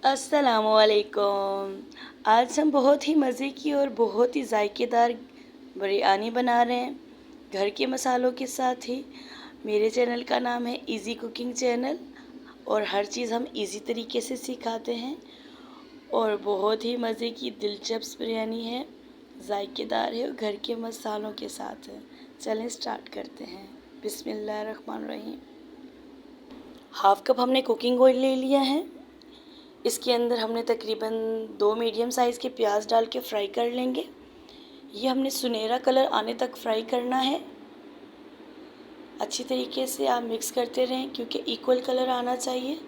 अस्सलामुअलैकुम। आज हम बहुत ही मज़े की और बहुत ही ज़ायकेदार बिरयानी बना रहे हैं, घर के मसालों के साथ ही। मेरे चैनल का नाम है इजी कुकिंग चैनल और हर चीज़ हम इजी तरीके से सिखाते हैं और बहुत ही मज़े की दिलचस्प बिरयानी है, ज़ायकेदार है और घर के मसालों के साथ है। चलें स्टार्ट करते हैं। बिस्मिल्लाहिर्रहमानिर्रहीम। हाफ़ कप हमने कुकिंग ऑयल ले लिया है। इसके अंदर हमने तकरीबन 2 मीडियम साइज़ के प्याज डाल के फ्राई कर लेंगे। ये हमने सुनहरा कलर आने तक फ्राई करना है। अच्छी तरीके से आप मिक्स करते रहें क्योंकि इक्वल कलर आना चाहिए।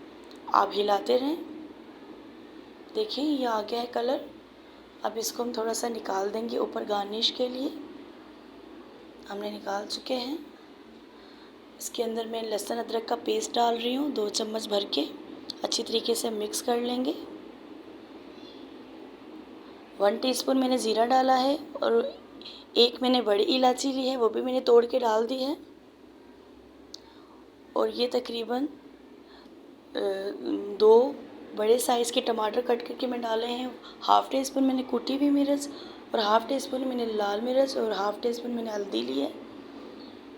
आप हिलाते रहें। देखिए ये आ गया है कलर। अब इसको हम थोड़ा सा निकाल देंगे ऊपर गार्निश के लिए। हमने निकाल चुके हैं। इसके अंदर मैं लहसुन अदरक का पेस्ट डाल रही हूँ 2 चम्मच भर के। अच्छी तरीके से मिक्स कर लेंगे। 1 टीस्पून मैंने ज़ीरा डाला है और एक मैंने बड़ी इलायची ली है, वो भी मैंने तोड़ के डाल दी है। और ये तकरीबन 2 बड़े साइज़ के टमाटर कट करके मैं डाले हैं। हाफ़ टी स्पून मैंने कुटी हुई मिर्च और हाफ़ टी स्पून मैंने लाल मिर्च और हाफ़ टी स्पून मैंने हल्दी ली है।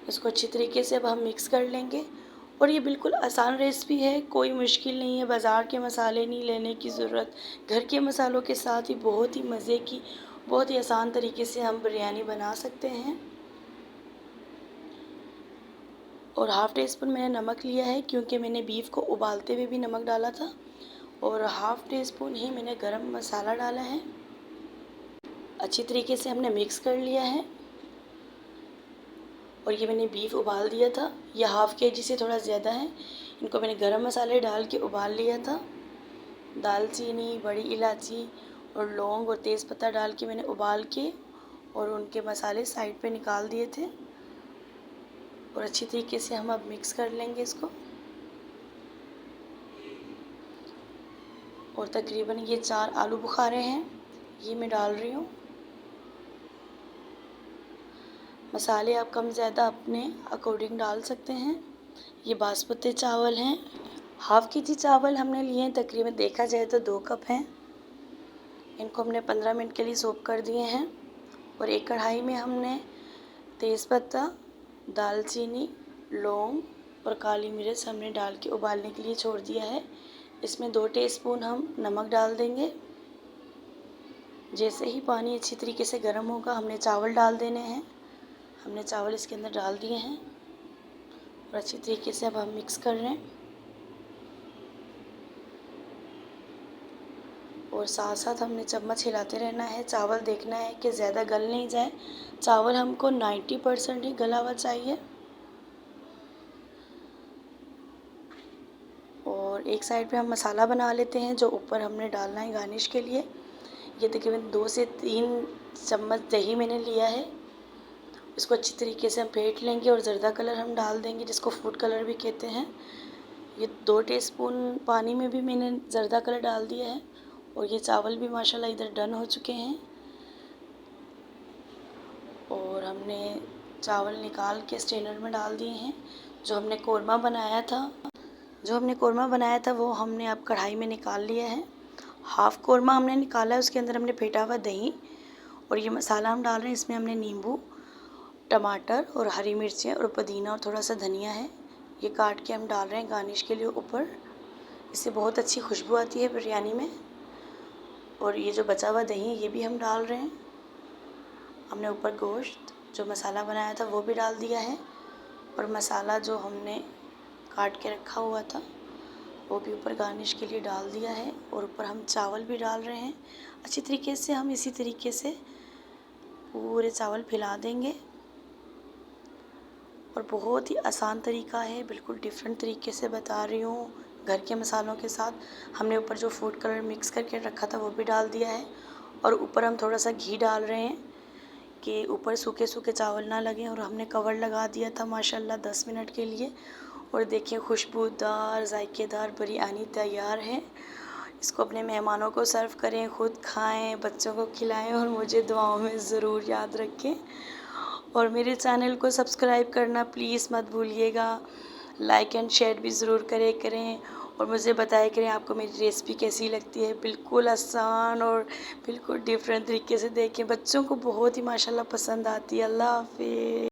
इसको अच्छी तरीके से अब हम मिक्स कर लेंगे। और ये बिल्कुल आसान रेसिपी है, कोई मुश्किल नहीं है, बाज़ार के मसाले नहीं लेने की ज़रूरत। घर के मसालों के साथ ही बहुत ही मज़े की, बहुत ही आसान तरीके से हम बिरयानी बना सकते हैं। और हाफ़ टी स्पून मैंने नमक लिया है क्योंकि मैंने बीफ को उबालते हुए भी नमक डाला था। और हाफ़ टी स्पून ही मैंने गरम मसाला डाला है। अच्छी तरीके से हमने मिक्स कर लिया है। और ये मैंने बीफ उबाल दिया था, ये हाफ़ केजी से थोड़ा ज़्यादा है। इनको मैंने गरम मसाले डाल के उबाल लिया था। दालचीनी, बड़ी इलायची और लौंग और तेज़पत्ता डाल के मैंने उबाल के और उनके मसाले साइड पे निकाल दिए थे। और अच्छी तरीके से हम अब मिक्स कर लेंगे इसको। और तकरीबन ये 4 आलू बुखारे हैं, ये मैं डाल रही हूँ। मसाले आप कम ज़्यादा अपने अकॉर्डिंग डाल सकते हैं। ये बासमती चावल हैं, हाफ़ केजी चावल हमने लिए हैं, तकरीबन देखा जाए तो 2 कप हैं। इनको हमने 15 मिनट के लिए सोक कर दिए हैं। और एक कढ़ाई में हमने तेज़पत्ता, दालचीनी, लौंग और काली मिर्च हमने डाल के उबालने के लिए छोड़ दिया है। इसमें 2 टीस्पून हम नमक डाल देंगे। जैसे ही पानी अच्छी तरीके से गर्म होगा हमने चावल डाल देने हैं। हमने चावल इसके अंदर डाल दिए हैं और अच्छी तरीके से अब हम मिक्स कर रहे हैं। और साथ साथ हमने चम्मच हिलाते रहना है। चावल देखना है कि ज़्यादा गल नहीं जाए। चावल हमको 90% ही गला हुआ चाहिए। और एक साइड पे हम मसाला बना लेते हैं जो ऊपर हमने डालना है गार्निश के लिए। ये तकरीबन 2 से 3 चम्मच दही मैंने लिया है। इसको अच्छी तरीके से हम फेंट लेंगे और ज़र्दा कलर हम डाल देंगे जिसको फूड कलर भी कहते हैं। ये 2 टीस्पून पानी में भी मैंने ज़र्दा कलर डाल दिया है। और ये चावल भी माशाल्लाह इधर डन हो चुके हैं। और हमने चावल निकाल के स्ट्रेनर में डाल दिए हैं। जो हमने कोरमा बनाया था वो हमने अब कढ़ाई में निकाल लिया है। हाफ़ कोरमा हमने निकाला है, उसके अंदर हमने फेंटा हुआ दही और ये मसाला हम डाल रहे हैं। इसमें हमने नींबू, टमाटर और हरी मिर्चें और पुदीना और थोड़ा सा धनिया है, ये काट के हम डाल रहे हैं गार्निश के लिए ऊपर। इससे बहुत अच्छी खुशबू आती है बिरयानी में। और ये जो बचा हुआ दही ये भी हम डाल रहे हैं। हमने ऊपर गोश्त जो मसाला बनाया था वो भी डाल दिया है। और मसाला जो हमने काट के रखा हुआ था वो भी ऊपर गार्निश के लिए डाल दिया है। और ऊपर हम चावल भी डाल रहे हैं। अच्छी तरीके से हम इसी तरीके से पूरे चावल फैला देंगे। और बहुत ही आसान तरीका है, बिल्कुल डिफरेंट तरीके से बता रही हूँ। घर के मसालों के साथ हमने ऊपर जो फूड कलर मिक्स करके रखा था वो भी डाल दिया है। और ऊपर हम थोड़ा सा घी डाल रहे हैं कि ऊपर सूखे सूखे चावल ना लगें। और हमने कवर लगा दिया था माशाल्लाह 10 मिनट के लिए। और देखिए खुशबूदार ज़ायकेदार बिरयानी तैयार है। इसको अपने मेहमानों को सर्व करें, ख़ुद खाएं, बच्चों को खिलाएं और मुझे दुआओं में ज़रूर याद रखें। और मेरे चैनल को सब्सक्राइब करना प्लीज़ मत भूलिएगा। लाइक एंड शेयर भी ज़रूर करें। और मुझे बताया करें आपको मेरी रेसिपी कैसी लगती है। बिल्कुल आसान और बिल्कुल डिफरेंट तरीके से देखें, बच्चों को बहुत ही माशाल्लाह पसंद आती है। अल्लाह हाफ़िज़।